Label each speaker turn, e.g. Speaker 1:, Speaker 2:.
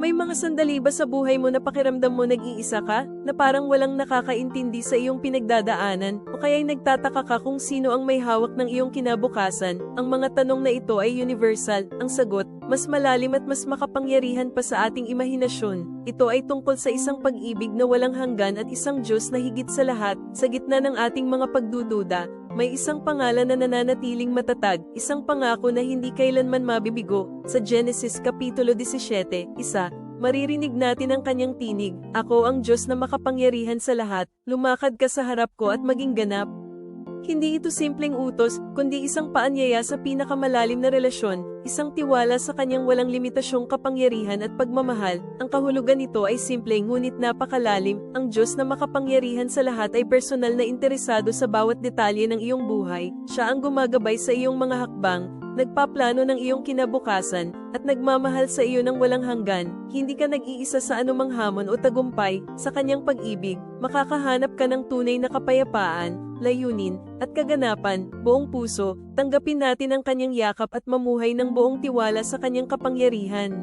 Speaker 1: May mga sandali ba sa buhay mo na pakiramdam mo nag-iisa ka, na parang walang nakakaintindi sa iyong pinagdadaanan, o kaya'y nagtataka ka kung sino ang may hawak ng iyong kinabukasan? Ang mga tanong na ito ay universal, ang sagot, mas malalim at mas makapangyarihan pa sa ating imahinasyon. Ito ay tungkol sa isang pag-ibig na walang hanggan at isang Diyos na higit sa lahat, sa gitna ng ating mga pagdududa. May isang pangalan na nananatiling matatag, isang pangako na hindi kailanman mabibigo. Sa Genesis Kapitulo 17, maririnig natin ang kanyang tinig, "Ako ang Diyos na makapangyarihan sa lahat, lumakad ka sa harap ko at maging ganap." Hindi ito simpleng utos, kundi isang paanyaya sa pinakamalalim na relasyon, isang tiwala sa kanyang walang limitasyong kapangyarihan at pagmamahal. Ang kahulugan nito ay simple ngunit napakalalim. Ang Diyos na makapangyarihan sa lahat ay personal na interesado sa bawat detalye ng iyong buhay. Siya ang gumagabay sa iyong mga hakbang, nagpaplano ng iyong kinabukasan, at nagmamahal sa iyo ng walang hanggan. Hindi ka nag-iisa sa anumang hamon o tagumpay. Sa kanyang pag-ibig, makakahanap ka ng tunay na kapayapaan, layunin, at kaganapan. Buong puso, tanggapin natin ang kanyang yakap at mamuhay ng buong tiwala sa kanyang kapangyarihan.